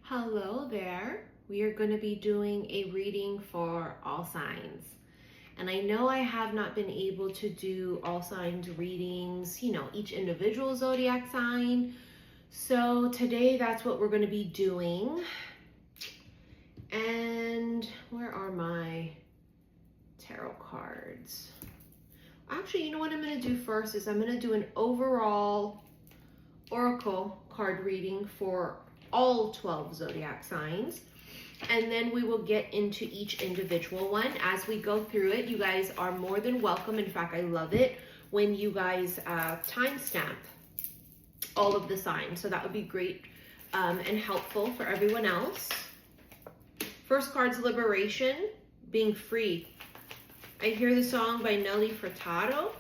Hello there. We are going to be doing a reading for all signs. And I know I have not been able to do all signs readings, each individual zodiac sign. So today that's what we're going to be doing. And where are my tarot cards? Actually, you know what I'm going to do first is I'm going to do an overall oracle card reading for all 12 zodiac signs, and then we will get into each individual one as we go through it. You guys are more than welcome. In fact, I love it when you guys timestamp all of the signs, so that would be great and helpful for everyone else. First card's liberation, being free. I hear the song by Nelly Furtado.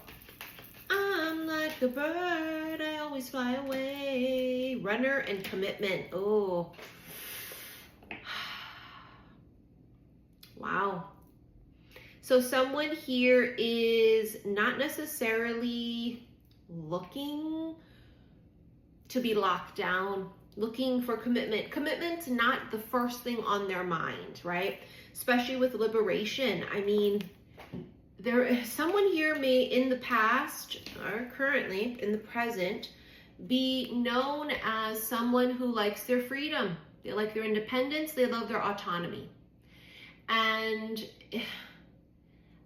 I'm like a bird, I always fly away. Runner and commitment. Oh, wow. So someone here is not necessarily looking to be locked down, looking for commitment. Commitment's not the first thing on their mind, right? Especially with liberation. I mean, someone here may in the past or currently in the present be known as someone who likes their freedom. They like their independence. They love their autonomy. And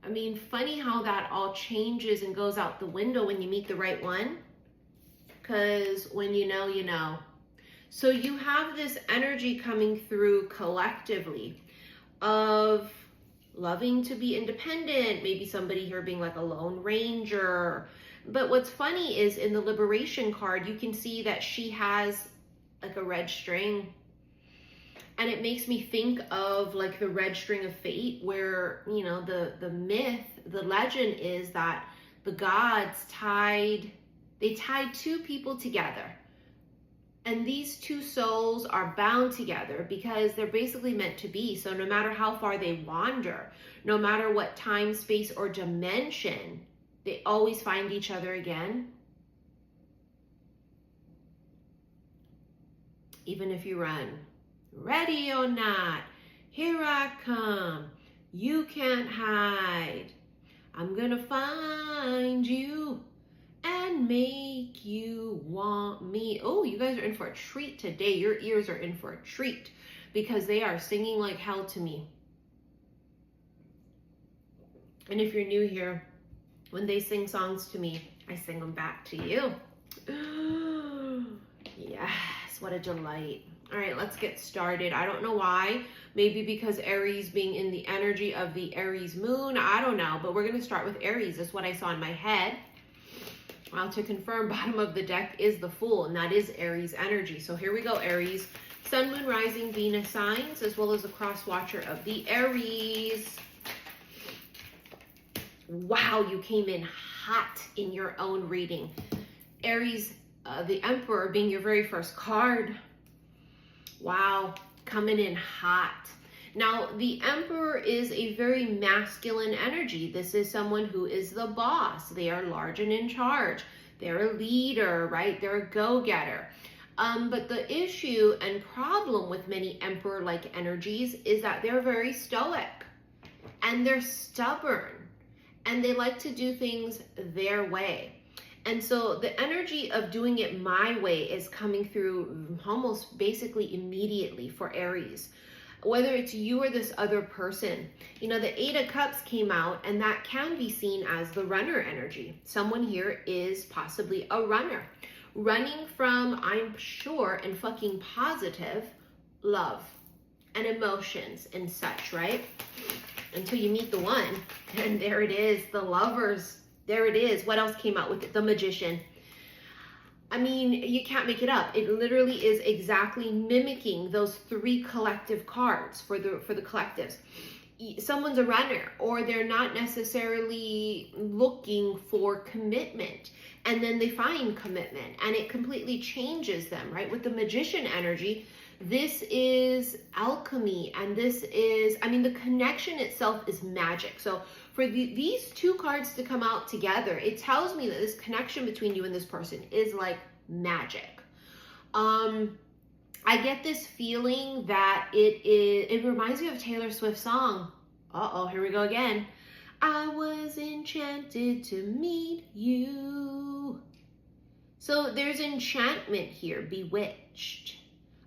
I mean, funny how that all changes and goes out the window when you meet the right one. Because when you know, you know. So you have this energy coming through collectively of loving to be independent, maybe somebody here being like a lone ranger. But what's funny is in the liberation card, you can see that she has like a red string. And it makes me think of like the red string of fate where, the myth, the legend is that the gods tied two people together. And these two souls are bound together because they're basically meant to be. So no matter how far they wander, no matter what time, space, or dimension, they always find each other again. Even if you run, ready or not, here I come, you can't hide. I'm gonna find you and make you want me. Oh, you guys are in for a treat today. Your ears are in for a treat because they are singing like hell to me. And if you're new here, when they sing songs to me, I sing them back to you. Yes, what a delight. All right, let's get started. I don't know why. Maybe because Aries being in the energy of the Aries moon. I don't know, but we're going to start with Aries. That's what I saw in my head. Well, to confirm, bottom of the deck is the Fool, and that is Aries energy. So here we go, Aries. Sun, Moon, Rising, Venus signs, as well as a cross watcher of the Aries. Wow, you came in hot in your own reading. Aries, the Emperor being your very first card. Wow, coming in hot. Now, the Emperor is a very masculine energy. This is someone who is the boss. They are large and in charge. They're a leader, right? They're a go-getter. But the issue and problem with many Emperor-like energies is that they're very stoic and they're stubborn and they like to do things their way. And so the energy of doing it my way is coming through almost basically immediately for Aries. Whether it's you or this other person. The Eight of Cups came out, and that can be seen as the runner energy. Someone here is possibly a runner. Running from, I'm sure, and fucking positive, love and emotions and such, right? Until you meet the one, and there it is, the Lovers. There it is. What else came out with it? The Magician. I mean, you can't make it up. It literally is exactly mimicking those three collective cards for the collectives. Someone's a runner, or they're not necessarily looking for commitment, and then they find commitment, and it completely changes them, right? With the Magician energy, this is alchemy, and this is, the connection itself is magic. So for these two cards to come out together, it tells me that this connection between you and this person is like magic. I I get this feeling that it reminds me of Taylor Swift's song. Uh-oh, here we go again. I was enchanted to meet you. So there's enchantment here, bewitched.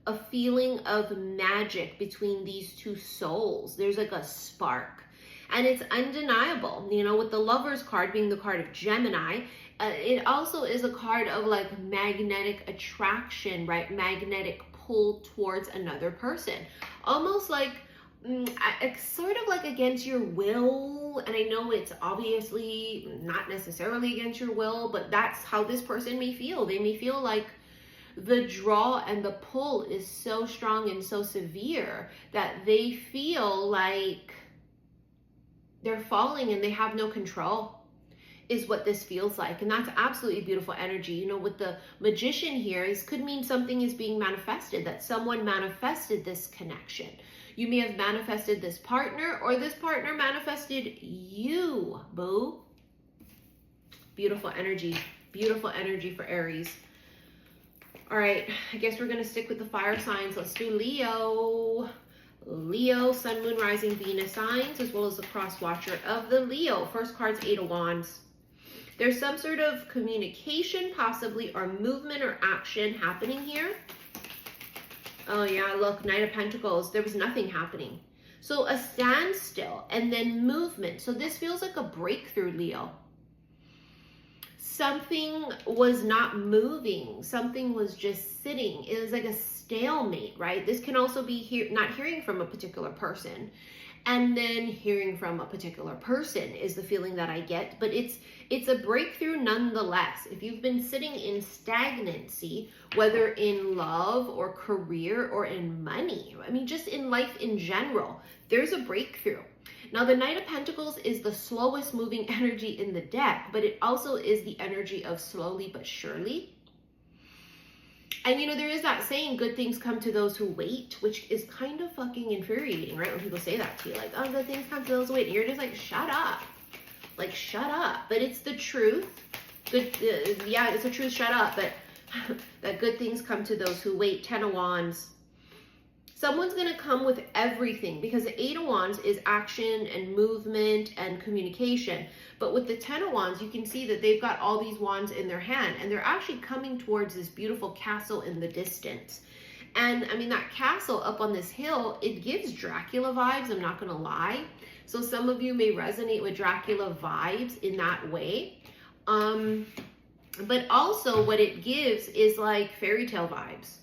A feeling of magic between these two souls. There's like a spark. And it's undeniable, you know, with the Lovers card being the card of Gemini, it also is a card of like magnetic attraction, right? Magnetic pull towards another person. Almost like, sort of like against your will. And I know it's obviously not necessarily against your will, but that's how this person may feel. They may feel like the draw and the pull is so strong and so severe that they feel like they're falling and they have no control, is what this feels like. And that's absolutely beautiful energy. You know, with the Magician here, this could mean something is being manifested, that someone manifested this connection. You may have manifested this partner, or this partner manifested you, boo. Beautiful energy for Aries. All right, I guess we're gonna stick with the fire signs. Let's do Leo. Leo, Sun, Moon, Rising, Venus signs, as well as the cross watcher of the Leo. First card's 8 of Wands. There's some sort of communication, possibly, or movement or action happening here. Oh yeah, look, Knight of Pentacles. There was nothing happening. So a standstill and then movement. So this feels like a breakthrough, Leo. Something was not moving. Something was just sitting. It was like a stalemate, right? This can also be not hearing from a particular person, and then hearing from a particular person is the feeling that I get. But it's a breakthrough nonetheless. If you've been sitting in stagnancy, whether in love or career or in money, I mean, just in life in general, there's a breakthrough. Now, the Knight of Pentacles is the slowest moving energy in the deck, but it also is the energy of slowly but surely. And you know, there is that saying, good things come to those who wait, which is kind of fucking infuriating, right? When people say that to you, like, oh, good things come to those who wait. And you're just like, shut up. Like, shut up. But it's the truth. Yeah, it's the truth, shut up. But that good things come to those who wait. 10 of Wands. Someone's going to come with everything, because the 8 of Wands is action and movement and communication. But with the 10 of Wands, you can see that they've got all these wands in their hand, and they're actually coming towards this beautiful castle in the distance. And I mean, that castle up on this hill, it gives Dracula vibes, I'm not going to lie. So some of you may resonate with Dracula vibes in that way. But also what it gives is like fairy tale vibes.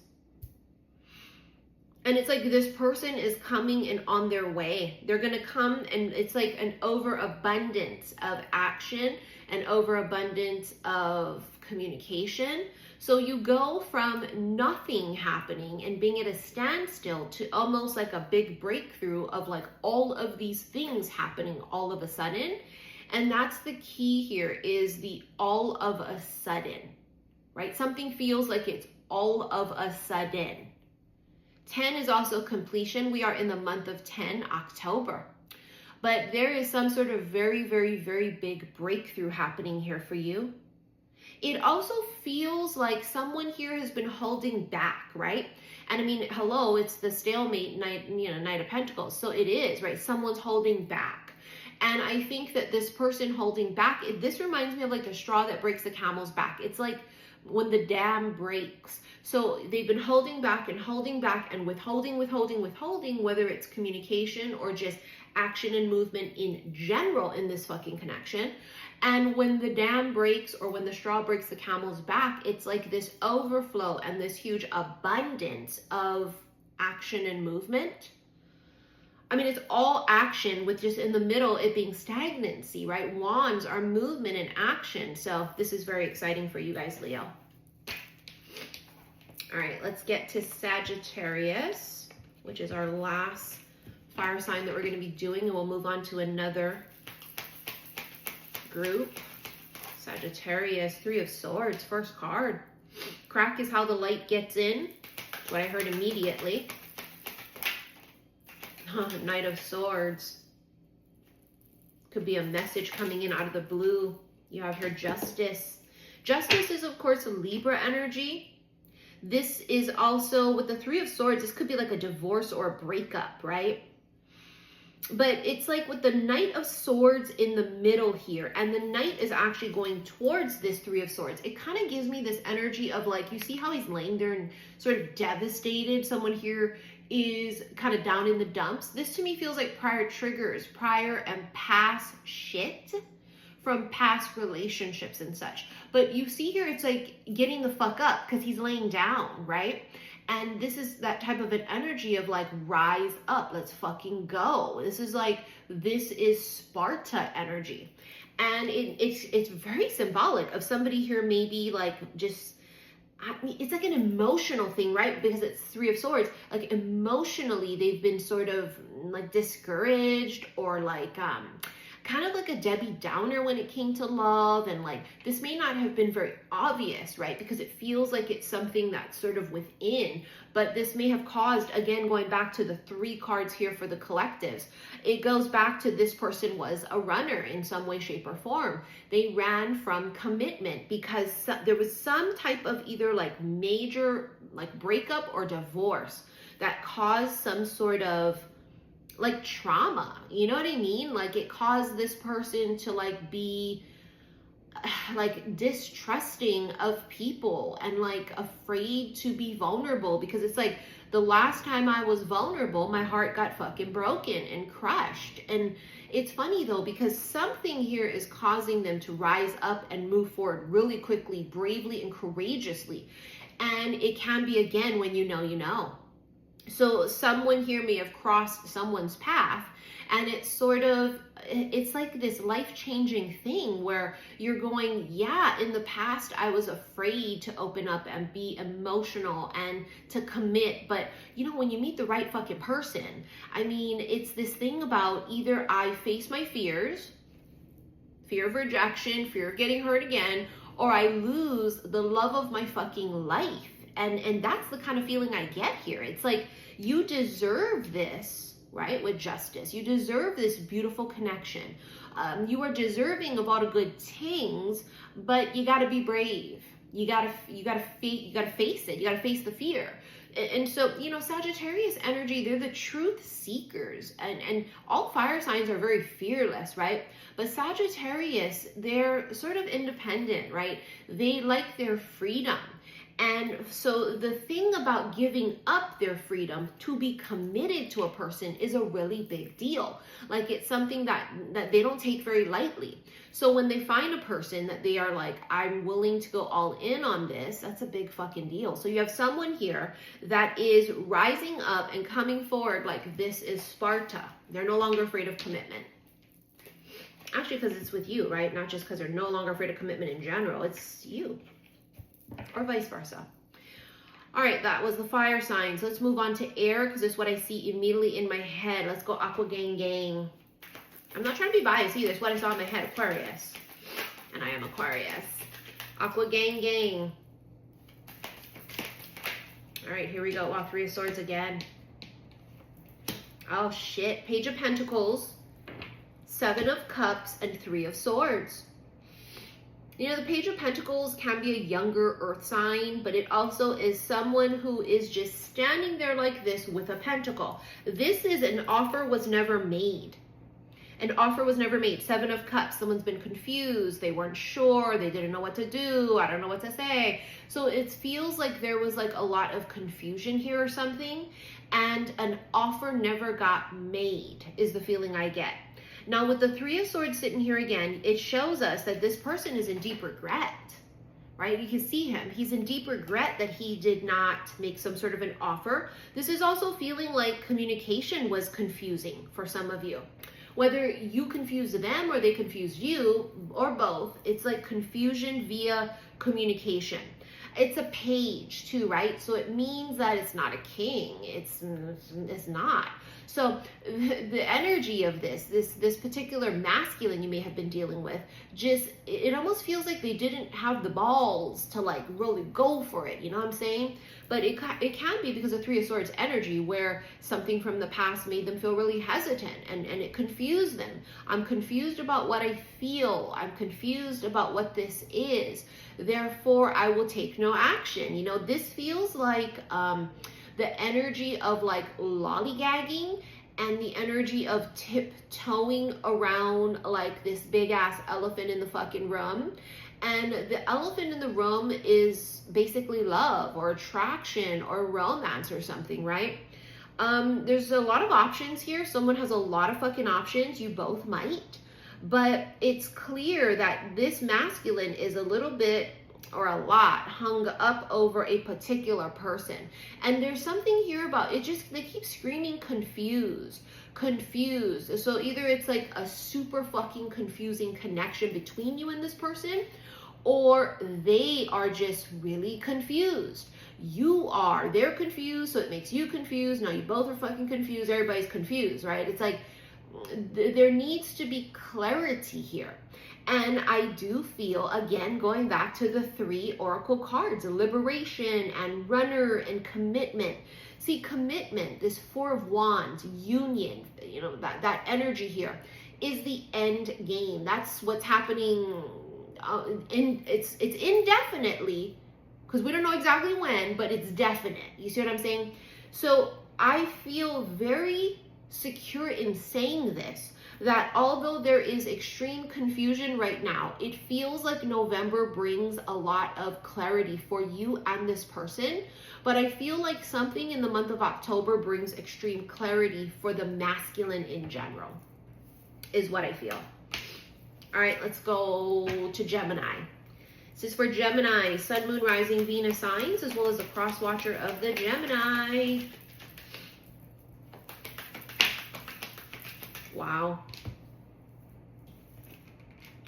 And it's like this person is coming and on their way. They're going to come, and it's like an overabundance of action and overabundance of communication. So you go from nothing happening and being at a standstill to almost like a big breakthrough of like all of these things happening all of a sudden. And that's the key here, is the all of a sudden, right? Something feels like it's all of a sudden. 10 is also completion. We are in the month of 10, October. But there is some sort of very, very, very big breakthrough happening here for you. It also feels like someone here has been holding back, right? And I mean, hello, it's the stalemate Knight, Knight of Pentacles. So it is, right? Someone's holding back. And I think that this person holding back, this reminds me of like the straw that breaks the camel's back. It's like when the dam breaks. So they've been holding back and withholding, whether it's communication or just action and movement in general in this fucking connection. And when the dam breaks, or when the straw breaks the camel's back, it's like this overflow and this huge abundance of action and movement. I mean, it's all action with just in the middle it being stagnancy, right? Wands are movement and action. So this is very exciting for you guys, Leo. All right, let's get to Sagittarius, which is our last fire sign that we're going to be doing, and we'll move on to another group. Sagittarius, 3 of Swords, first card. Crack is how the light gets in. That's what I heard immediately. Knight of Swords. Could be a message coming in out of the blue. You have here Justice. Justice is, of course, a Libra energy. This is also with the Three of Swords, this could be like a divorce or a breakup, right? But it's like with the Knight of Swords in the middle here, and the Knight is actually going towards this Three of Swords. It kind of gives me this energy of like, you see how he's laying there and sort of devastated. Someone here is kind of down in the dumps. This to me feels like prior triggers, prior and past shit from past relationships and such. But you see here, it's like getting the fuck up because he's laying down, right? And this is that type of an energy of like, rise up, let's fucking go. This is like, this is Sparta energy. And it's very symbolic of somebody here maybe like just, I mean, it's like an emotional thing, right? Because it's Three of Swords. Like emotionally, they've been sort of like discouraged or like, kind of like a Debbie Downer when it came to love. And like, this may not have been very obvious, right? Because it feels like it's something that's sort of within, but this may have caused, again, going back to the 3 cards here for the collectives, it goes back to this person was a runner in some way, shape, or form. They ran from commitment because there was some type of either like major like breakup or divorce that caused some sort of like trauma, you know what I mean? Like it caused this person to like be like distrusting of people and like afraid to be vulnerable, because it's like the last time I was vulnerable, my heart got fucking broken and crushed. And it's funny though, because something here is causing them to rise up and move forward really quickly, bravely and courageously. And it can be, again, when you know, you know. So someone here may have crossed someone's path, and it's sort of, it's like this life-changing thing where you're going, yeah, in the past I was afraid to open up and be emotional and to commit, but you know, when you meet the right fucking person, I mean, it's this thing about either I face my fears, fear of rejection, fear of getting hurt again, or I lose the love of my fucking life. And that's the kind of feeling I get here. It's like, you deserve this, right? With justice, you deserve this beautiful connection. You are deserving of all the good things, but you got to be brave. You got to face it. You got to face the fear. And so, you know, Sagittarius energy, they're the truth seekers, and all fire signs are very fearless, right? But Sagittarius, they're sort of independent, right? They like their freedom. And so the thing about giving up their freedom to be committed to a person is a really big deal. Like, it's something that they don't take very lightly. So when they find a person that they are like, I'm willing to go all in on this, that's a big fucking deal. So you have someone here that is rising up and coming forward like, this is Sparta. They're no longer afraid of commitment. Actually, because it's with you, right? Not just because they're no longer afraid of commitment in general. It's you. Or vice versa. All right, that was the fire signs. Let's move on to air, because it's what I see immediately in my head. Let's go Aqua Gang Gang. I'm not trying to be biased either. It's what I saw in my head, Aquarius. And I am Aquarius. Aqua Gang Gang. All right, here we go. Wow, 3 of Swords again. Oh, shit. Page of Pentacles, 7 of Cups, and 3 of Swords. You know, the Page of Pentacles can be a younger earth sign, but it also is someone who is just standing there like this with a pentacle. This is an offer was never made. An offer was never made. 7 of Cups. Someone's been confused. They weren't sure. They didn't know what to do. I don't know what to say. So it feels like there was like a lot of confusion here or something. And an offer never got made is the feeling I get. Now, with the 3 of Swords sitting here again, it shows us that this person is in deep regret, right? You can see him. He's in deep regret that he did not make some sort of an offer. This is also feeling like communication was confusing for some of you. Whether you confused them or they confused you, or both, it's like confusion via communication. It's a page too, right? So it means that it's not a king. It's not. So the energy of this particular masculine you may have been dealing with, just, it almost feels like they didn't have the balls to like really go for it. You know what I'm saying? But it can be because of 3 of Swords energy, where something from the past made them feel really hesitant and it confused them. I'm confused about what I feel. I'm confused about what this is. Therefore, I will take no action. You know, this feels like the energy of like lollygagging and the energy of tiptoeing around like this big ass elephant in the fucking room. And the elephant in the room is basically love or attraction or romance or something, right? There's a lot of options here. Someone has a lot of fucking options. You both might. But it's clear that this masculine is a little bit or a lot hung up over a particular person. And there's something here about it, just they keep screaming confused. So either it's like a super fucking confusing connection between you and this person, or they are just really confused. They're confused, so it makes you confused. Now you both are fucking confused. Everybody's confused, right? It's like there needs to be clarity here. And I do feel, again, going back to the 3 oracle cards, liberation and runner and commitment. See, commitment, this 4 of Wands, union, you know, that energy here is the end game. That's what's happening. It's indefinitely, because we don't know exactly when, but it's definite. You see what I'm saying? So I feel very secure in saying this, that although there is extreme confusion right now, it feels like November brings a lot of clarity for you and this person. But I feel like something in the month of October brings extreme clarity for the masculine in general, is what I feel. All right, let's go to Gemini. This is for Gemini, Sun, Moon, Rising, Venus signs, as well as a cross watcher of the Gemini. Wow.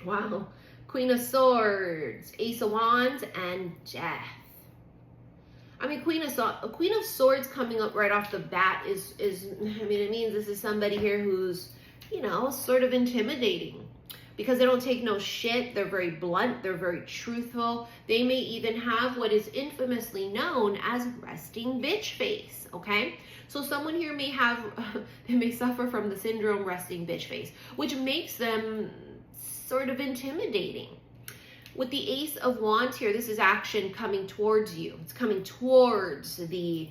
Wow. Queen of Swords, Ace of Wands, and Death. I mean, Queen of Swords coming up right off the bat is I mean, it means this is somebody here who's, you know, sort of intimidating, because they don't take no shit. They're very blunt. They're very truthful. They may even have what is infamously known as resting bitch face, okay? So someone here may have, they may suffer from the syndrome resting bitch face, which makes them sort of intimidating. With the Ace of Wands here, this is action coming towards you. It's coming towards the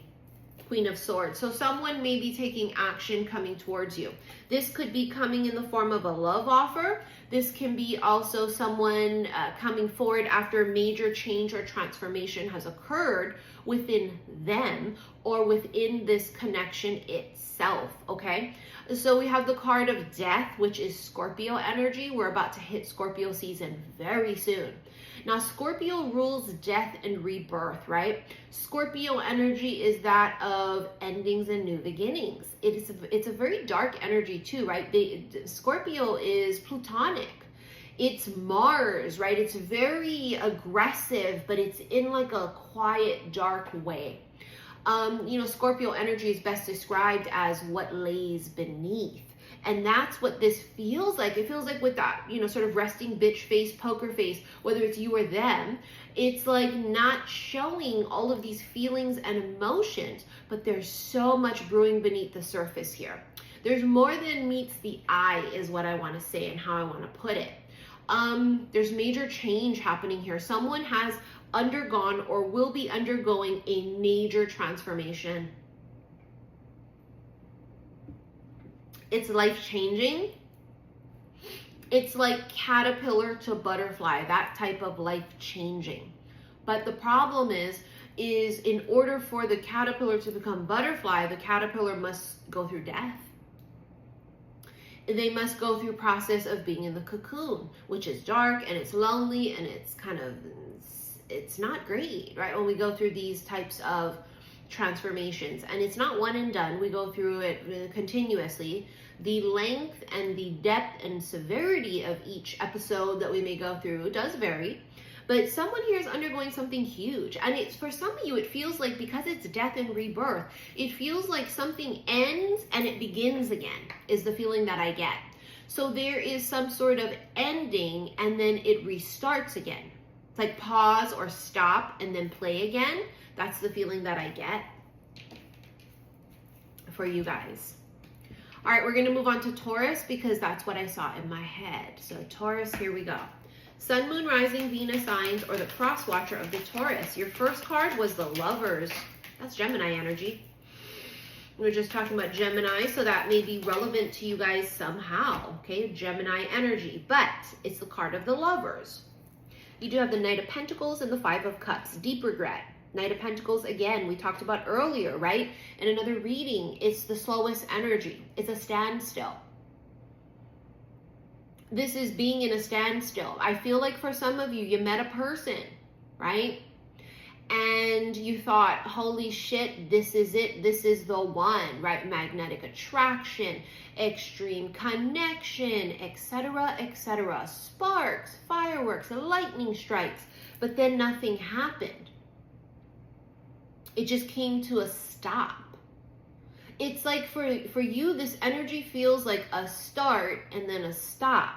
Queen of Swords. So someone may be taking action coming towards you. This could be coming in the form of a love offer. This can be also someone coming forward after major change or transformation has occurred within them or within this connection itself, okay? So we have the card of Death, which is Scorpio energy. We're about to hit Scorpio season very soon. Now, Scorpio rules death and rebirth, right? Scorpio energy is that of endings and new beginnings. It's a very dark energy too, right? Scorpio is Plutonic. It's Mars, right? It's very aggressive, but it's in like a quiet, dark way. You know, Scorpio energy is best described as what lays beneath. And that's what this feels like. It feels like with that, you know, sort of resting bitch face, poker face, whether it's you or them, it's like not showing all of these feelings and emotions, but there's so much brewing beneath the surface here. There's more than meets the eye is what I want to say and how I want to put it. There's major change happening here. Someone has undergone or will be undergoing a major transformation. It's life-changing. It's like caterpillar to butterfly, that type of life-changing. But the problem is in order for the caterpillar to become butterfly, the caterpillar must go through death. They must go through process of being in the cocoon, which is dark and it's lonely and it's kind of, it's not great, right? When we go through these types of transformations, and it's not one and done. We go through it continuously. The length and the depth and severity of each episode that we may go through does vary, but someone here is undergoing something huge. And it's, for some of you, it feels like, because it's death and rebirth, it feels like something ends and it begins again, is the feeling that I get. So there is some sort of ending and then it restarts again. It's like pause or stop and then play again. That's the feeling that I get for you guys. All right, we're going to move on to Taurus because that's what I saw in my head. So Taurus, here we go. Sun, Moon, Rising, Venus signs, or the cross watcher of the Taurus. Your first card was the Lovers. That's Gemini energy. We were just talking about Gemini, so that may be relevant to you guys somehow, okay? Gemini energy, but it's the card of the Lovers. You do have the Knight of Pentacles and the Five of Cups. Deep regret. Knight of Pentacles, again, we talked about earlier, right? In another reading, it's the slowest energy. It's a standstill. This is being in a standstill. I feel like for some of you, you met a person, right? And you thought, holy shit, this is it. This is the one, right? Magnetic attraction, extreme connection, etc., etc. Sparks, fireworks, lightning strikes, but then nothing happened. It just came to a stop. It's like for you, this energy feels like a start and then a stop.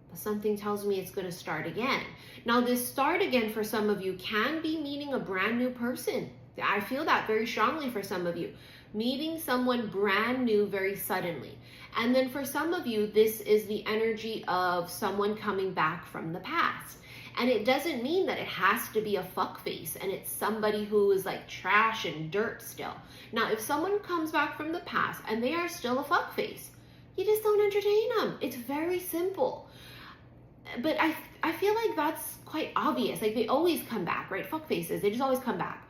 But something tells me it's going to start again. Now, this start again for some of you can be meeting a brand new person. I feel that very strongly for some of you. Meeting someone brand new very suddenly. And then for some of you, this is the energy of someone coming back from the past. And it doesn't mean that it has to be a fuckface and it's somebody who is like trash and dirt still. Now, if someone comes back from the past and they are still a fuckface, you just don't entertain them. It's very simple. But I feel like that's quite obvious. Like they always come back, right? Fuckfaces, they just always come back.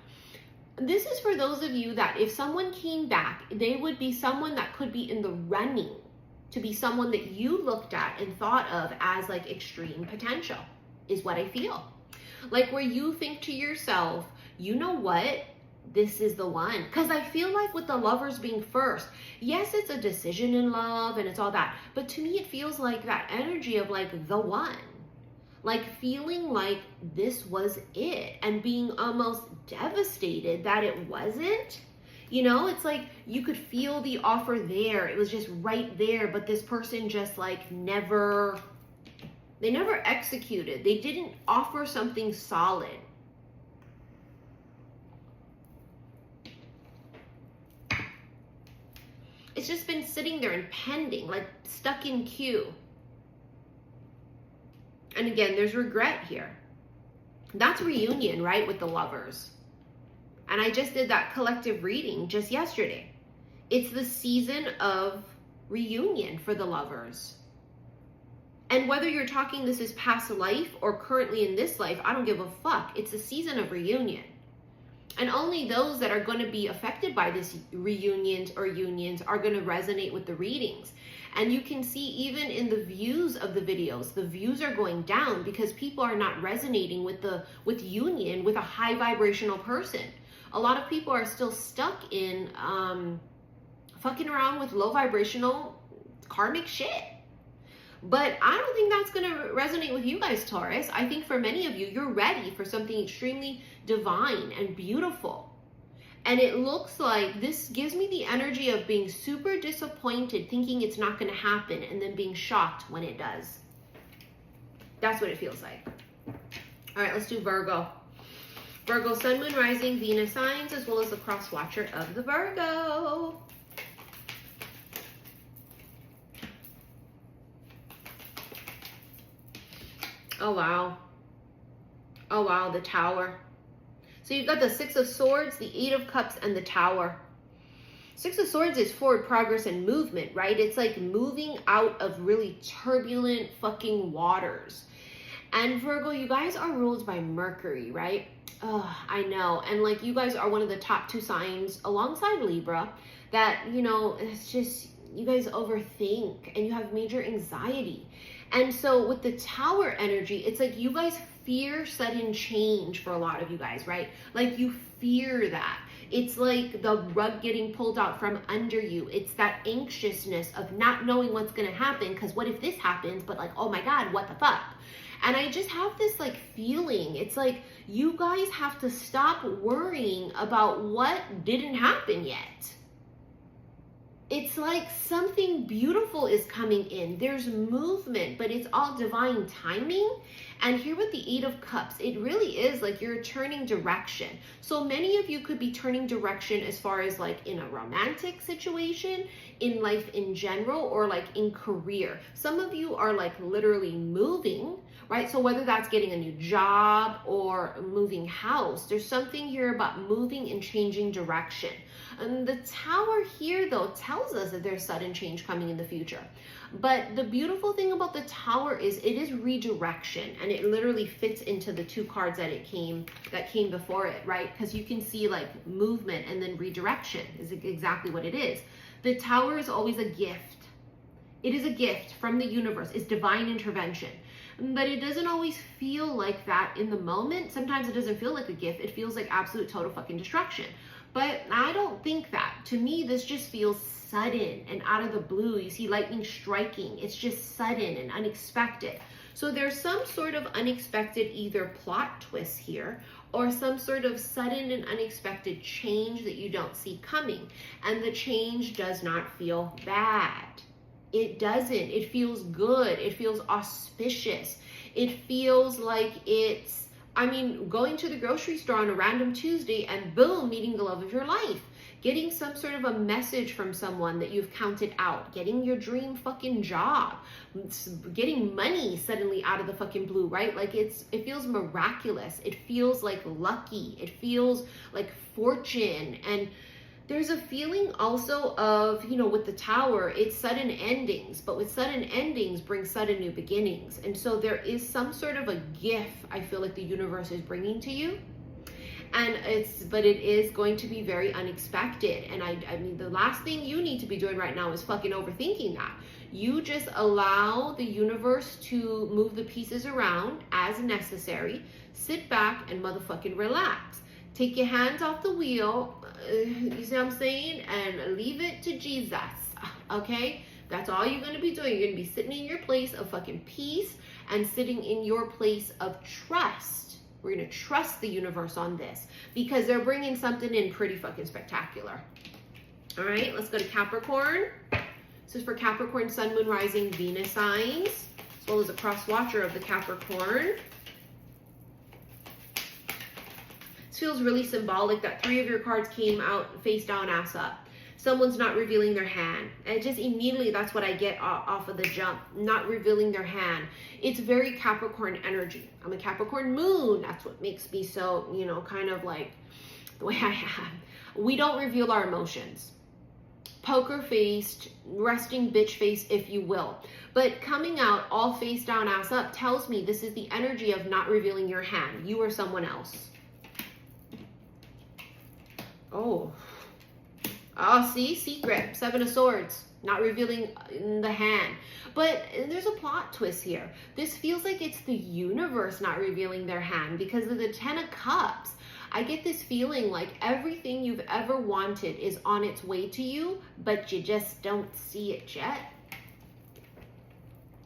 This is for those of you that if someone came back, they would be someone that could be in the running to be someone that you looked at and thought of as like extreme potential. Is what I feel. Like where you think to yourself, you know what? This is the one. Because I feel like with the Lovers being first, yes, it's a decision in love and it's all that. But to me, it feels like that energy of like the one. Like feeling like this was it and being almost devastated that it wasn't. You know, it's like you could feel the offer there. It was just right there. But this person just like never... They never executed. They didn't offer something solid. It's just been sitting there and pending, like stuck in queue. And again, there's regret here. That's reunion, right, with the Lovers. And I just did that collective reading just yesterday. It's the season of reunion for the Lovers. And whether you're talking this is past life or currently in this life, I don't give a fuck. It's a season of reunion. And only those that are going to be affected by this reunions or unions are going to resonate with the readings. And you can see even in the views of the videos, the views are going down because people are not resonating with union with a high vibrational person. A lot of people are still stuck in fucking around with low vibrational karmic shit. But I don't think that's going to resonate with you guys, Taurus. I think for many of you, you're ready for something extremely divine and beautiful. And it looks like this gives me the energy of being super disappointed, thinking it's not going to happen, and then being shocked when it does. That's what it feels like. All right, let's do Virgo. Virgo, Sun, Moon, Rising, Venus signs, as well as the cross watcher of the Virgo. Oh, wow. Oh, wow, the Tower. So you've got the Six of Swords, the Eight of Cups, and the Tower. Six of Swords is forward progress and movement, right? It's like moving out of really turbulent fucking waters. And Virgo, you guys are ruled by Mercury, right? Oh, I know. And like you guys are one of the top two signs alongside Libra that, you know, it's just, you guys overthink and you have major anxiety. And so with the Tower energy, it's like you guys fear sudden change for a lot of you guys, right? Like you fear that. It's like the rug getting pulled out from under you. It's that anxiousness of not knowing what's going to happen because what if this happens? But like, oh my God, what the fuck? And I just have this like feeling. It's like you guys have to stop worrying about what didn't happen yet. It's like something beautiful is coming in. There's movement, but it's all divine timing. And here with the Eight of Cups, it really is like you're turning direction. So many of you could be turning direction as far as like in a romantic situation, in life in general, or like in career. Some of you are like literally moving, right? So whether that's getting a new job or moving house, there's something here about moving and changing direction. And the Tower here, though, tells us that there's sudden change coming in the future. But the beautiful thing about the Tower is it is redirection, and it literally fits into the two cards that came before it, right? Because you can see like movement and then redirection is exactly what it is. The Tower is always a gift. It is a gift from the universe. It's divine intervention. But it doesn't always feel like that in the moment. Sometimes it doesn't feel like a gift. It feels like absolute total fucking destruction. But I don't think that. To me, this just feels sudden and out of the blue. You see lightning striking. It's just sudden and unexpected. So there's some sort of unexpected either plot twist here or some sort of sudden and unexpected change that you don't see coming. And the change does not feel bad. It doesn't. It feels good. It feels auspicious. It feels like it's, I mean, going to the grocery store on a random Tuesday and boom, meeting the love of your life. Getting some sort of a message from someone that you've counted out. Getting your dream fucking job. Getting money suddenly out of the fucking blue, right? Like it feels miraculous. It feels like lucky. It feels like fortune. And there's a feeling also of, you know, with the Tower, it's sudden endings, but with sudden endings brings sudden new beginnings. And so there is some sort of a gift I feel like the universe is bringing to you. But it is going to be very unexpected. And I mean, the last thing you need to be doing right now is fucking overthinking that. You just allow the universe to move the pieces around as necessary. Sit back and motherfucking relax. Take your hands off the wheel, you see what I'm saying? And leave it to Jesus, okay? That's all you're going to be doing. You're going to be sitting in your place of fucking peace and sitting in your place of trust. We're going to trust the universe on this because they're bringing something in pretty fucking spectacular. All right, let's go to Capricorn. This is for Capricorn, Sun, Moon, Rising, Venus signs, as well as a cross watcher of the Capricorn. Feels really symbolic that 3 of your cards came out face down, ass up. Someone's not revealing their hand. And just immediately, that's what I get off of the jump. Not revealing their hand. It's very Capricorn energy. I'm a Capricorn moon. That's what makes me so, you know, kind of like the way I am. We don't reveal our emotions. Poker faced, resting bitch face, if you will. But coming out all face down, ass up tells me this is the energy of not revealing your hand. You or someone else. Oh, see, secret, 7 of Swords, not revealing the hand. But there's a plot twist here. This feels like it's the universe not revealing their hand because of the 10 of Cups. I get this feeling like everything you've ever wanted is on its way to you, but you just don't see it yet.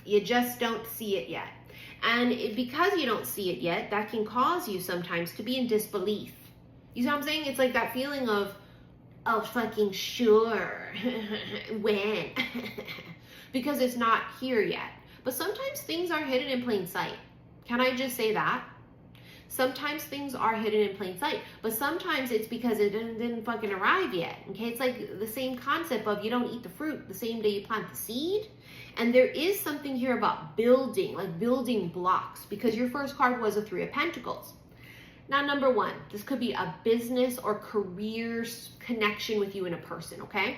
You just don't see it yet. And because you don't see it yet, that can cause you sometimes to be in disbelief. You know what I'm saying? It's like that feeling of, oh, fucking sure, when? Because it's not here yet. But sometimes things are hidden in plain sight. Can I just say that? Sometimes things are hidden in plain sight, but sometimes it's because it didn't fucking arrive yet, okay? It's like the same concept of you don't eat the fruit the same day you plant the seed. And there is something here about building, like building blocks, because your first card was a 3 of Pentacles. Now, number 1, this could be a business or career connection with you and a person, okay?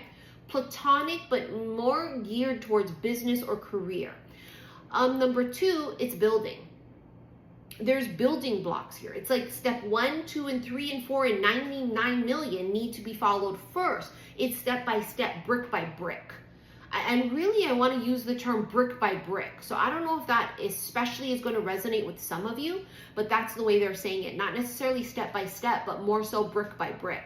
Platonic, but more geared towards business or career. Number 2, it's building. There's building blocks here. It's like step 1, 2, and 3, and 4, and 99 million need to be followed first. It's step by step, brick by brick. And really, I want to use the term brick by brick. So I don't know if that especially is going to resonate with some of you, but that's the way they're saying it. Not necessarily step by step, but more so brick by brick.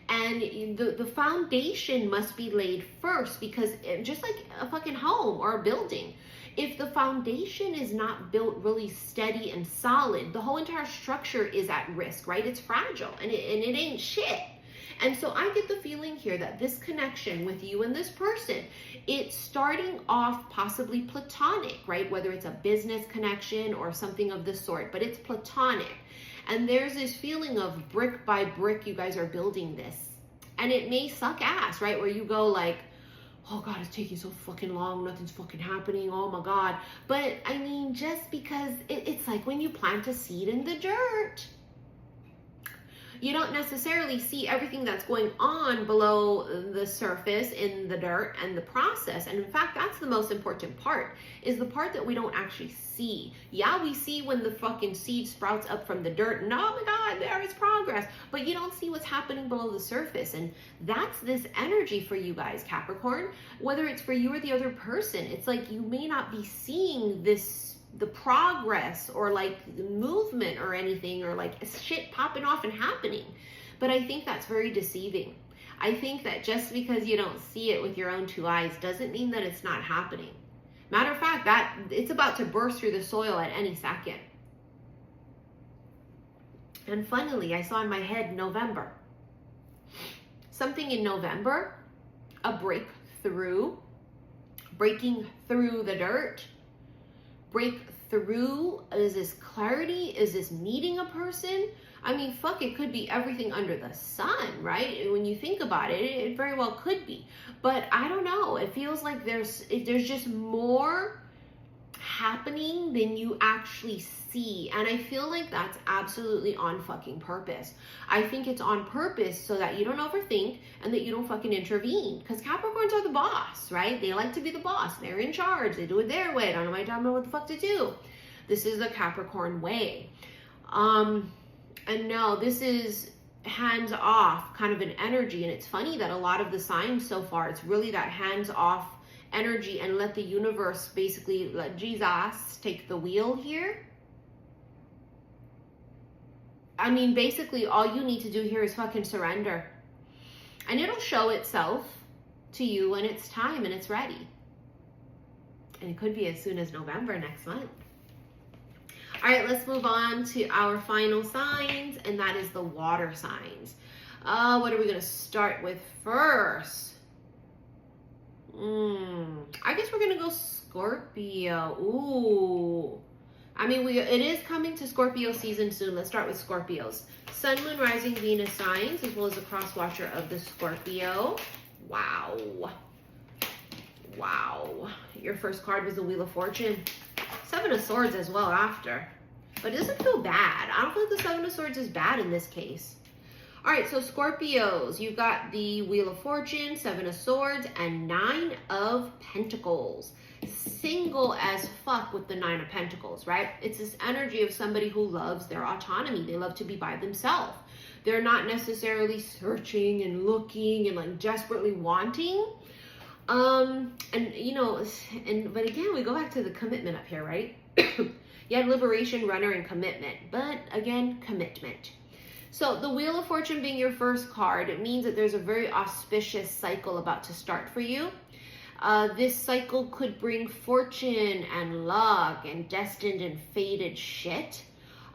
And the foundation must be laid first because just like a fucking home or a building, if the foundation is not built really steady and solid, the whole entire structure is at risk, right? It's fragile and it ain't shit. And so I get the feeling here that this connection with you and this person, it's starting off possibly platonic, right? Whether it's a business connection or something of this sort, but it's platonic. And there's this feeling of brick by brick, you guys are building this. And it may suck ass, right? Where you go like, oh God, it's taking so fucking long, nothing's fucking happening, oh my God. But I mean, just because it's like when you plant a seed in the dirt, you don't necessarily see everything that's going on below the surface in the dirt and the process. And in fact, that's the most important part, is the part that we don't actually see. Yeah, we see when the fucking seed sprouts up from the dirt and oh my God, there is progress, but you don't see what's happening below the surface. And that's this energy for you guys, Capricorn, whether it's for you or the other person. It's like you may not be seeing the progress or like the movement or anything, or like shit popping off and happening. But I think that's very deceiving. I think that just because you don't see it with your own two eyes doesn't mean that it's not happening. Matter of fact, that it's about to burst through the soil at any second. And funnily, I saw in my head November. Something in November, a breakthrough, breaking through the dirt. Breakthrough, is this clarity? Is this meeting a person? I mean, fuck, it could be everything under the sun, right? When you think about it, it very well could be. But I don't know. It feels like there's just more happening than you actually see. And I feel like that's absolutely on fucking purpose. I think it's on purpose so that you don't overthink and that you don't fucking intervene. Because Capricorns are the boss, right? They like to be the boss. They're in charge. They do it their way. I don't know my time what the fuck to do. This is the Capricorn way. And no, this is hands off kind of an energy. And it's funny that a lot of the signs so far, it's really that hands off energy, and let the universe, basically let Jesus take the wheel here. I mean, basically all you need to do here is fucking surrender, and it'll show itself to you when it's time and it's ready. And it could be as soon as November next month. All right, let's move on to our final signs, and that is the water signs. What are we going to start with first? I guess we're gonna go Scorpio. Ooh, I mean, it is coming to Scorpio season soon. Let's start with Scorpios. Sun, Moon, Rising, Venus signs, as well as a cross watcher of the Scorpio. Wow. Wow. Your first card was the Wheel of Fortune. Seven of Swords as well after. But it doesn't feel bad. I don't feel like the Seven of Swords is bad in this case. All right, so Scorpios, you've got the Wheel of Fortune, Seven of Swords, and Nine of Pentacles. Single as fuck with the Nine of Pentacles, right? It's this energy of somebody who loves their autonomy. They love to be by themselves. They're not necessarily searching and looking and like desperately wanting. And you know, but again, we go back to the commitment up here, right? You had liberation, runner, and commitment. But again, commitment. So the Wheel of Fortune being your first card, it means that there's a very auspicious cycle about to start for you. This cycle could bring fortune and luck and destined and fated shit.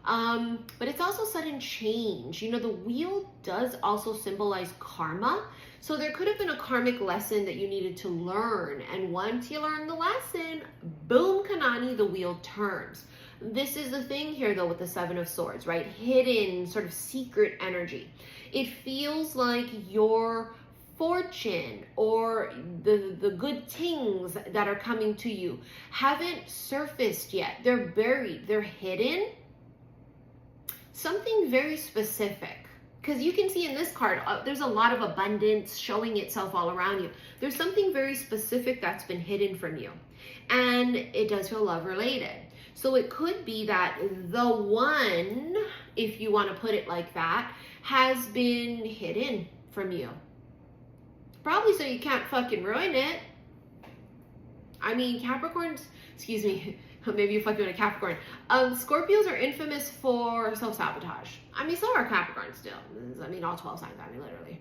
But it's also sudden change. You know, the wheel does also symbolize karma. So there could have been a karmic lesson that you needed to learn. And once you learn the lesson, boom, Kanani, the wheel turns. This is the thing here, though, with the Seven of Swords, right? Hidden, sort of secret energy. It feels like your fortune or the good things that are coming to you haven't surfaced yet. They're buried. They're hidden. Something very specific. Because you can see in this card, there's a lot of abundance showing itself all around you. There's something very specific that's been hidden from you. And it does feel love related. So it could be that the one, if you want to put it like that, has been hidden from you. Probably so you can't fucking ruin it. I mean, Capricorns, excuse me, maybe you're fucking with a Capricorn. Scorpios are infamous for self-sabotage. I mean, so are Capricorns still. I mean, all 12 signs, I mean, literally.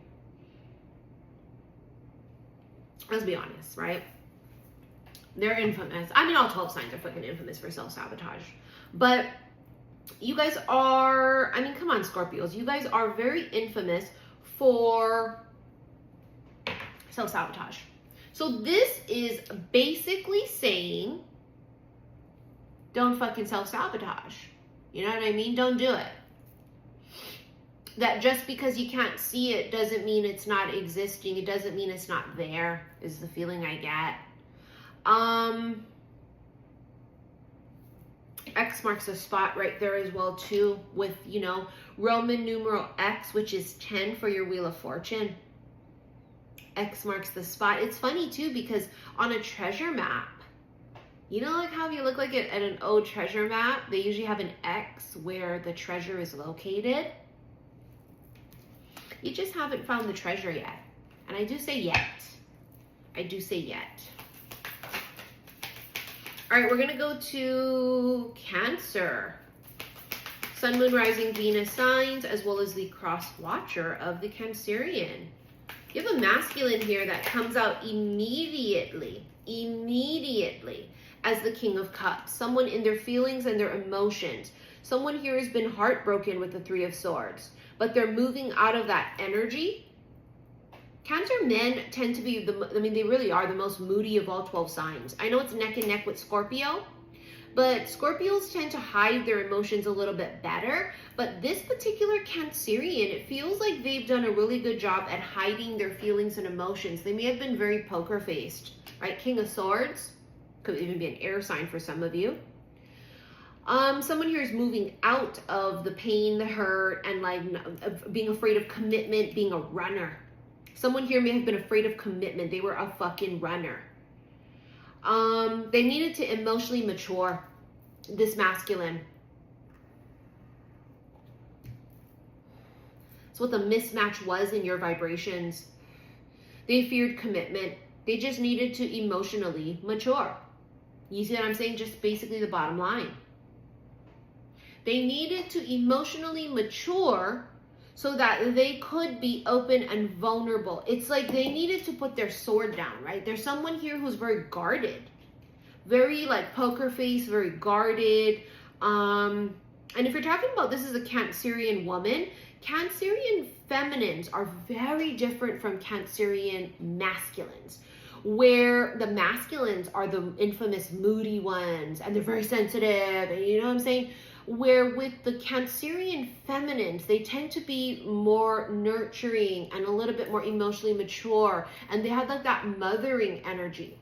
Let's be honest, right? They're infamous. I mean, all 12 signs are fucking infamous for self-sabotage. But you guys are, I mean, come on, Scorpios. You guys are very infamous for self-sabotage. So this is basically saying, don't fucking self-sabotage. You know what I mean? Don't do it. that just because you can't see it doesn't mean it's not existing. It doesn't mean it's not there, is the feeling I get. X marks a spot right there as well too, with, you know, Roman numeral X, which is 10 for your Wheel of Fortune. X marks the spot. It's funny too, because on a treasure map, you know, like how you look like it at an old treasure map, they usually have an X where the treasure is located. You just haven't found the treasure yet. And I do say yet. I do say yet. All right, we're going to go to Cancer. Sun, Moon, Rising, Venus signs, as well as the cross watcher of the Cancerian. You have a masculine here that comes out immediately as the King of Cups. Someone in their feelings and their emotions. Someone here has been heartbroken with the Three of Swords, but they're moving out of that energy. Cancer men tend to be, they really are the most moody of all 12 signs. I know it's neck and neck with Scorpio, but Scorpios tend to hide their emotions a little bit better. But this particular Cancerian, it feels like they've done a really good job at hiding their feelings and emotions. They may have been very poker-faced, right? King of Swords, could even be an air sign for some of you. Someone here is moving out of the pain, the hurt, and like being afraid of commitment, being a runner. Someone here may have been afraid of commitment. They were a fucking runner. They needed to emotionally mature, this masculine. That's what the mismatch was in your vibrations. They feared commitment. They just needed to emotionally mature. You see what I'm saying? Just basically the bottom line. They needed to emotionally mature so that they could be open and vulnerable. It's like they needed to put their sword down, right? There's someone here who's very guarded, very like poker face, very guarded. And if you're talking about this is a Cancerian woman, Cancerian feminines are very different from Cancerian masculines, where the masculines are the infamous moody ones and they're very sensitive, and you know what I'm saying? Where with the Cancerian feminines, they tend to be more nurturing and a little bit more emotionally mature, and they have like that mothering energy.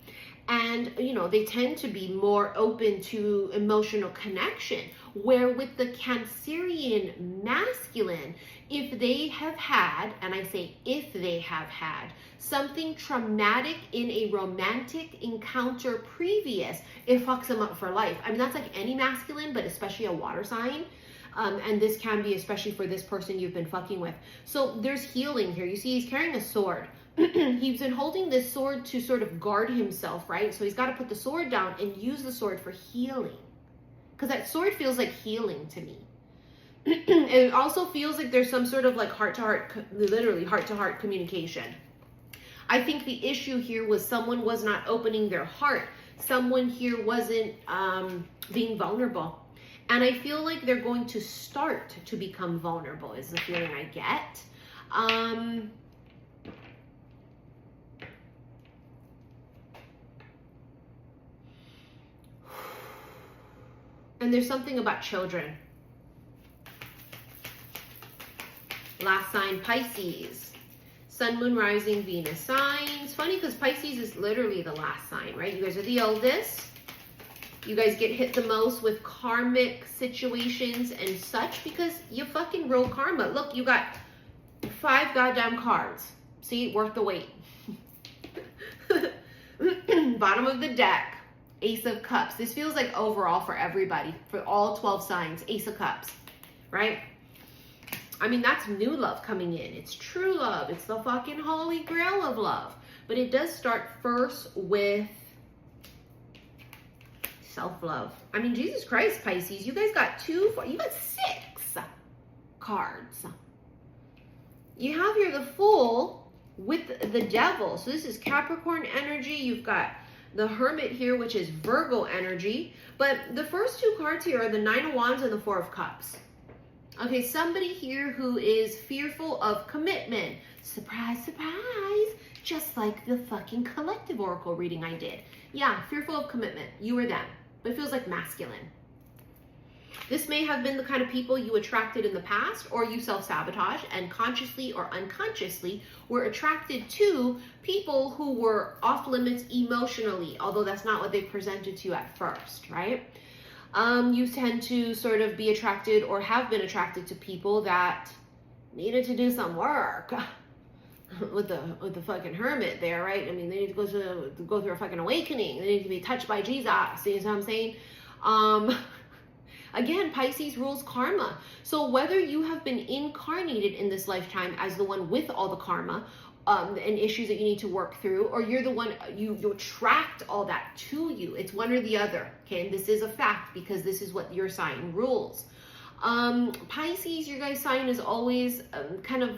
And, you know, they tend to be more open to emotional connection, where with the Cancerian masculine, if they have had, and I say if they have had, something traumatic in a romantic encounter previous, it fucks them up for life. I mean, that's like any masculine, but especially a water sign. And this can be especially for this person you've been fucking with. So there's healing here. You see, he's carrying a sword. He's been holding this sword to sort of guard himself, right? So he's got to put the sword down and use the sword for healing. Because that sword feels like healing to me. It also feels like there's some sort of like heart-to-heart, literally heart-to-heart communication. I think the issue here was someone was not opening their heart. Someone here wasn't being vulnerable. And I feel like they're going to start to become vulnerable is the feeling I get. And there's something about children. Last sign, Pisces. Sun, Moon, Rising, Venus signs. Funny because Pisces is literally the last sign, right? You guys are the oldest. You guys get hit the most with karmic situations and such because you fucking roll karma. Look, you got 5 goddamn cards. See, worth the wait. Bottom of the deck, Ace of Cups. This feels like overall for everybody, for all 12 signs, Ace of Cups, right? I mean, that's new love coming in. It's true love. It's the fucking holy grail of love. But it does start first with self-love. I mean, Jesus Christ, Pisces, you guys got 6 cards. You have here the Fool with the Devil. So this is Capricorn energy. You've got the Hermit here, which is Virgo energy. But the first 2 cards here are the 9 of Wands and the 4 of Cups. Okay, somebody here who is fearful of commitment. Surprise, surprise. Just like the fucking collective oracle reading I did. Yeah, fearful of commitment. You or them. But it feels like masculine. This may have been the kind of people you attracted in the past, or you self-sabotage and consciously or unconsciously were attracted to people who were off limits emotionally, although that's not what they presented to you at first, right? You tend to sort of be attracted or have been attracted to people that needed to do some work. With the fucking hermit there, right? I mean, they need to go through a fucking awakening. They need to be touched by Jesus. See what I'm saying? Again, Pisces rules karma. So whether you have been incarnated in this lifetime as the one with all the karma and issues that you need to work through, or you're the one, you attract all that to you. It's one or the other, okay? And this is a fact because this is what your sign rules. Pisces, your guys' sign is always kind of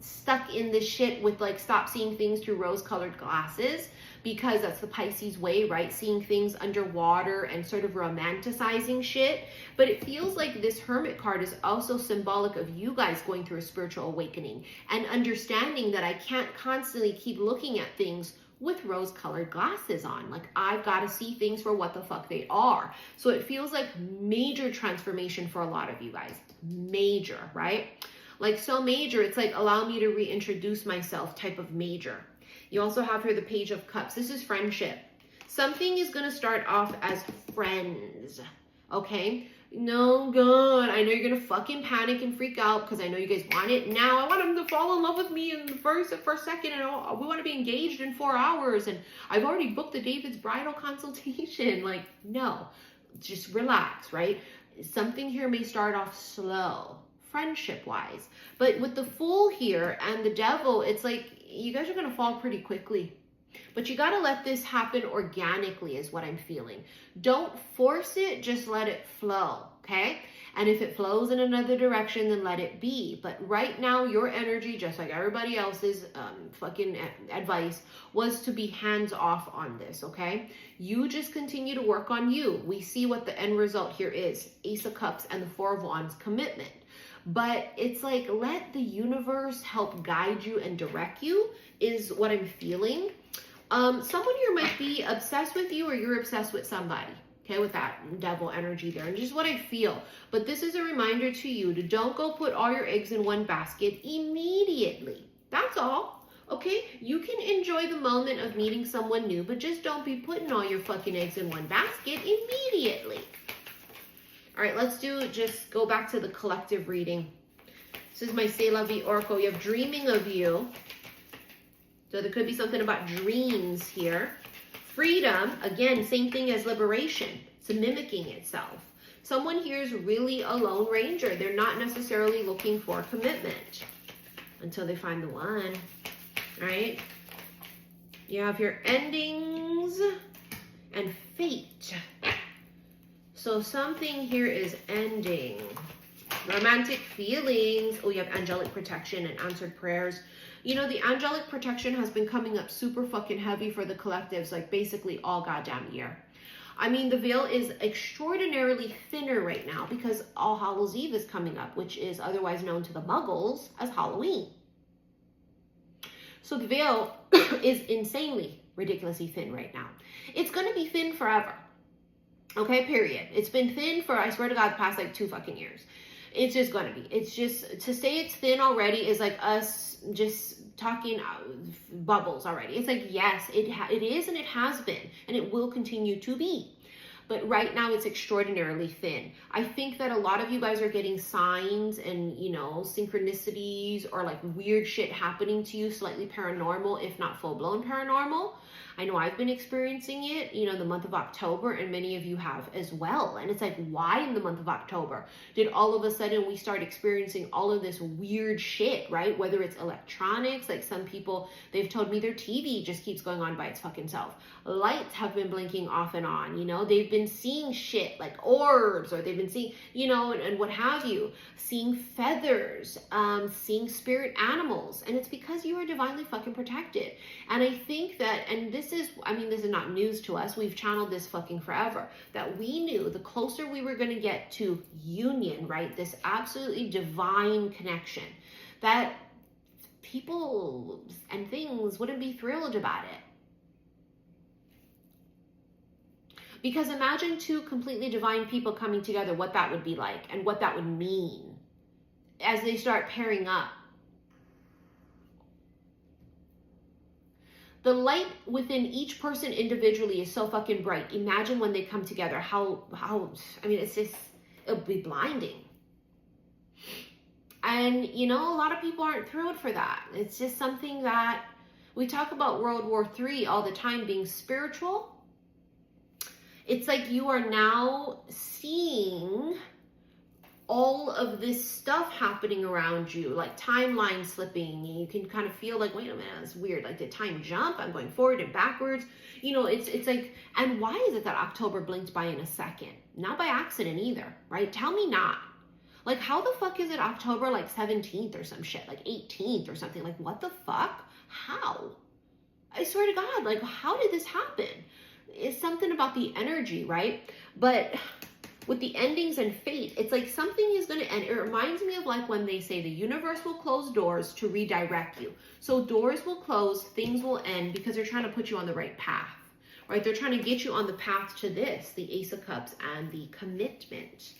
stuck in this shit with like, stop seeing things through rose-colored glasses, because that's the Pisces way, right? Seeing things underwater and sort of romanticizing shit. But it feels like this Hermit card is also symbolic of you guys going through a spiritual awakening and understanding that I can't constantly keep looking at things with rose-colored glasses on. Like, I've got to see things for what the fuck they are. So it feels like major transformation for a lot of you guys. Major, right? Like, so major, it's like, allow me to reintroduce myself type of major. You also have here the Page of Cups. This is friendship. Something is going to start off as friends, okay? No, God, I know you're going to fucking panic and freak out because I know you guys want it now. I want him to fall in love with me in the first second, and we want to be engaged in 4 hours, and I've already booked the David's bridal consultation. Like, no, just relax, right? Something here may start off slow, friendship-wise. But with the Fool here and the Devil, it's like you guys are going to fall pretty quickly. But you got to let this happen organically is what I'm feeling. Don't force it, just let it flow, okay? And if it flows in another direction, then let it be. But right now, your energy, just like everybody else's fucking advice, was to be hands-off on this, okay? You just continue to work on you. We see what the end result here is. Ace of Cups and the Four of Wands, commitment. But it's like, let the universe help guide you and direct you is what I'm feeling. Someone here might be obsessed with you, or you're obsessed with somebody, okay, with that Devil energy there, and just what I feel. But this is a reminder to you to don't go put all your eggs in one basket immediately. That's all, okay? You can enjoy the moment of meeting someone new, but just don't be putting all your fucking eggs in one basket immediately. All right, let's just go back to the collective reading. This is my C'est La Vie Oracle. You have dreaming of you. So there could be something about dreams here. Freedom, again, same thing as liberation. It's mimicking itself. Someone here is really a lone ranger. They're not necessarily looking for commitment until they find the one, right? You have your endings and fate. So something here is ending. Romantic feelings. Oh, you have angelic protection and answered prayers. You know, the angelic protection has been coming up super fucking heavy for the collectives, like basically all goddamn year. I mean, the veil is extraordinarily thinner right now because All Hallows Eve is coming up, which is otherwise known to the Muggles as Halloween. So the veil is insanely, ridiculously thin right now. It's going to be thin forever. Okay, period. It's been thin for, I swear to God, the past like 2 fucking years. It's just going to be. It's just, to say it's thin already is like us just talking bubbles already. It's like, yes, it is and it has been and it will continue to be. But right now it's extraordinarily thin. I think that a lot of you guys are getting signs and, you know, synchronicities or like weird shit happening to you, slightly paranormal, if not full-blown paranormal. I know I've been experiencing it, you know, the month of October, and many of you have as well. And it's like, why in the month of October did all of a sudden we start experiencing all of this weird shit, right? Whether it's electronics, like some people, they've told me their TV just keeps going on by its fucking self. Lights have been blinking off and on, you know, they've been seeing shit like orbs, or they've been seeing, you know, and what have you, seeing feathers, seeing spirit animals. And it's because you are divinely fucking protected. And I think that, and this is not news to us. We've channeled this fucking forever, that we knew the closer we were going to get to union, right? This absolutely divine connection, that people and things wouldn't be thrilled about it. Because imagine two completely divine people coming together, what that would be like and what that would mean as they start pairing up. The light within each person individually is so fucking bright. Imagine when they come together, how, I mean, it's just, it'll be blinding. And, you know, a lot of people aren't thrilled for that. It's just something that we talk about World War III all the time being spiritual. It's like you are now seeing all of this stuff happening around you, like timeline slipping. You can kind of feel like, wait a minute, that's weird. Like, did time jump? I'm going forward and backwards. You know, it's like, and why is it that October blinked by in a second? Not by accident either, right? Tell me not. Like, how the fuck is it October like 17th or some shit, like 18th or something? Like, what the fuck? How? I swear to God, like, how did this happen? It's something about the energy, right? But with the endings and fate, it's like something is going to end. It reminds me of like when they say the universe will close doors to redirect you. So doors will close, things will end because they're trying to put you on the right path, right? They're trying to get you on the path to this, the Ace of Cups and the commitment.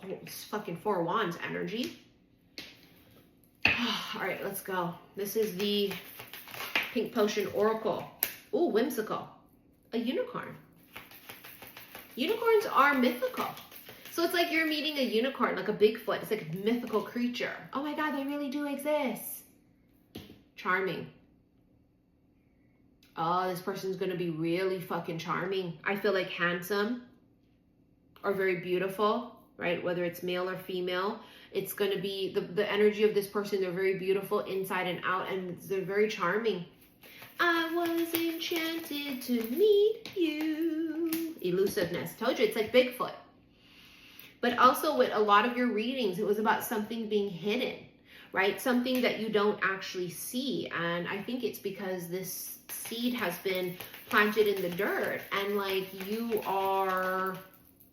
It's fucking Four of Wands energy. All right, let's go. This is the Pink Potion Oracle. Ooh, whimsical. A unicorn. Unicorns are mythical. So it's like you're meeting a unicorn, like a Bigfoot. It's like a mythical creature. Oh my God, they really do exist. Charming. Oh, this person's going to be really fucking charming. I feel like handsome or very beautiful. Right? Whether it's male or female, it's going to be the energy of this person. They're very beautiful inside and out, and they're very charming. I was enchanted to meet you. Elusiveness. Told you, it's like Bigfoot. But also with a lot of your readings, it was about something being hidden, right? Something that you don't actually see. And I think it's because this seed has been planted in the dirt, and like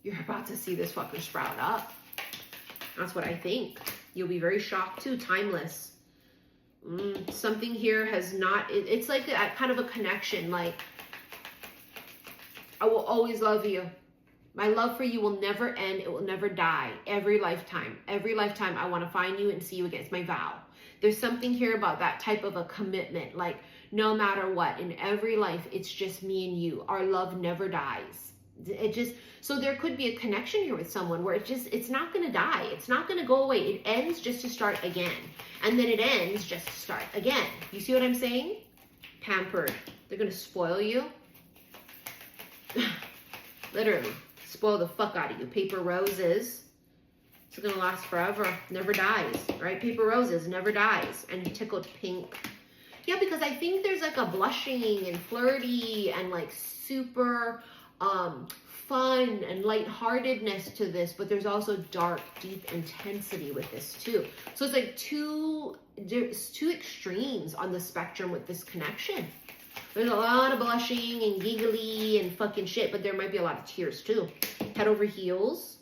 you're about to see this fucker sprout up. That's what I think. You'll be very shocked too. Timeless. Something here has not, it's like a kind of a connection. Like, I will always love you. My love for you will never end. It will never die. Every lifetime I want to find you and see you again. It's my vow. There's something here about that type of a commitment. Like, no matter what, in every life, it's just me and you. Our love never dies. It just, so there could be a connection here with someone where it's not going to die. It's not going to go away. It ends just to start again. And then it ends just to start again. You see what I'm saying? Pampered. They're going to spoil you. Literally. Spoil the fuck out of you. Paper roses. It's going to last forever. Never dies. Right? Paper roses. Never dies. And tickled pink. Yeah, because I think there's like a blushing and flirty and like super fun and lightheartedness to this, but there's also dark, deep intensity with this too. So it's like there's two extremes on the spectrum with this connection. There's a lot of blushing and giggly and fucking shit, but there might be a lot of tears too. Head over heels.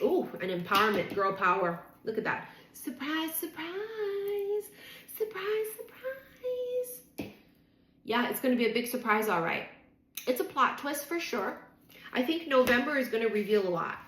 Ooh, an empowerment, girl power. Look at that. Surprise, surprise, surprise, surprise. Yeah, it's going to be a big surprise, all right. It's a plot twist for sure. I think November is going to reveal a lot.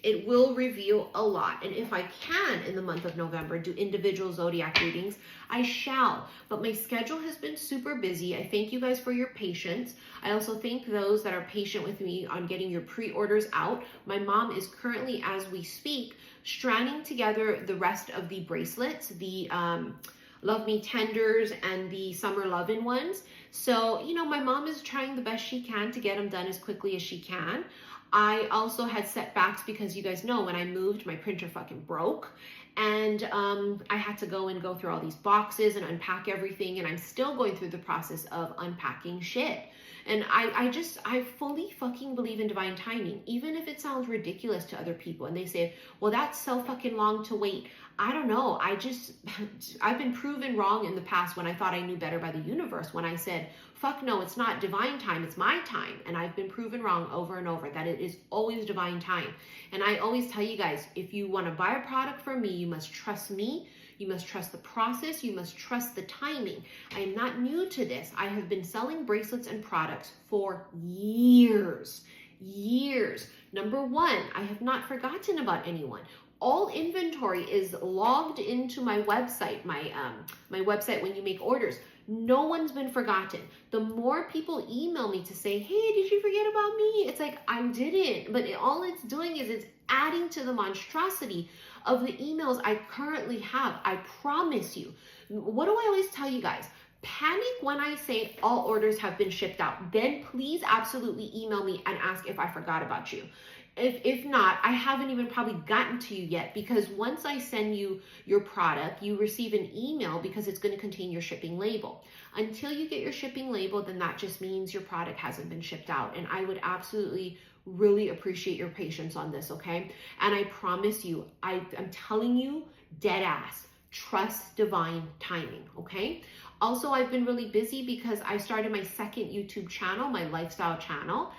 It will reveal a lot. And if I can, in the month of November, do individual zodiac readings, I shall. But my schedule has been super busy. I thank you guys for your patience. I also thank those that are patient with me on getting your pre-orders out. My mom is currently, as we speak, stranding together the rest of the bracelets, the Love Me Tenders and the Summer Lovin' ones. So, you know, my mom is trying the best she can to get them done as quickly as she can. I also had setbacks because you guys know when I moved, my printer fucking broke. And I had to go through all these boxes and unpack everything. And I'm still going through the process of unpacking shit. And I fully fucking believe in divine timing, even if it sounds ridiculous to other people. And they say, well, that's so fucking long to wait. I don't know. I've been proven wrong in the past when I thought I knew better by the universe. When I said, fuck no, it's not divine time, it's my time. And I've been proven wrong over and over that it is always divine time. And I always tell you guys, if you want to buy a product from me, you must trust me. You must trust the process. You must trust the timing. I am not new to this. I have been selling bracelets and products for years. Number one, I have not forgotten about anyone. All inventory is logged into my website, my website when you make orders. No one's been forgotten. The more people email me to say, hey, did you forget about me? It's like, I didn't. But all it's doing is it's adding to the monstrosity of the emails I currently have. I promise you. What do I always tell you guys? Panic when I say all orders have been shipped out. Then please absolutely email me and ask if I forgot about you. If not, I haven't even probably gotten to you yet, because once I send you your product, you receive an email because it's going to contain your shipping label. Until you get your shipping label, then that just means your product hasn't been shipped out. And I would absolutely really appreciate your patience on this, okay? And I promise you, I'm telling you, dead ass, trust divine timing, okay? Also, I've been really busy because I started my second YouTube channel, my lifestyle channel.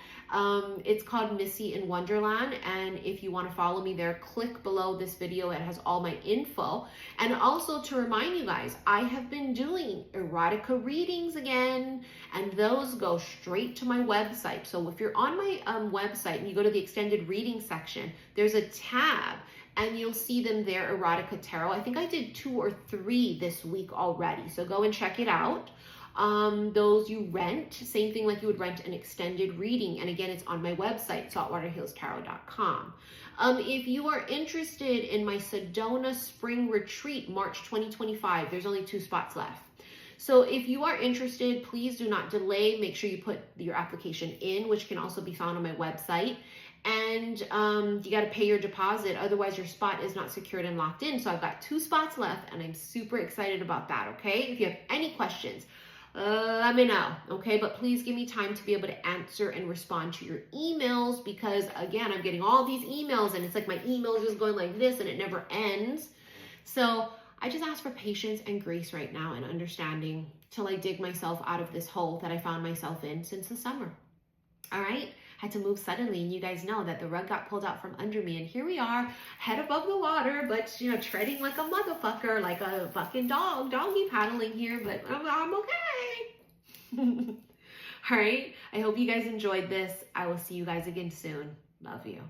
It's called Missy in Wonderland, and if you want to follow me there, click below this video. It has all my info. And also to remind you guys, I have been doing erotica readings again, and those go straight to my website. So if you're on my website and you go to the extended reading section, there's a tab and you'll see them there, erotica tarot. I think I did 2 or 3 this week already, so go and check it out. Those you rent, same thing like you would rent an extended reading. And again, it's on my website, saltwaterhillstarot.com. If you are interested in my Sedona Spring Retreat, March 2025, there's only 2 spots left. So if you are interested, please do not delay. Make sure you put your application in, which can also be found on my website. And you got to pay your deposit. Otherwise, your spot is not secured and locked in. So I've got 2 spots left, and I'm super excited about that, okay? If you have any questions, let me know, okay? But please give me time to be able to answer and respond to your emails, because again, I'm getting all these emails and it's like my email is just going like this and it never ends. So I just ask for patience and grace right now and understanding till I dig myself out of this hole that I found myself in since the summer. All right? Had to move suddenly, and you guys know that the rug got pulled out from under me, and here we are, head above the water, but you know, treading like a motherfucker, like a fucking doggy paddling here, but I'm okay. All right, I hope you guys enjoyed this. I will see you guys again soon. Love you.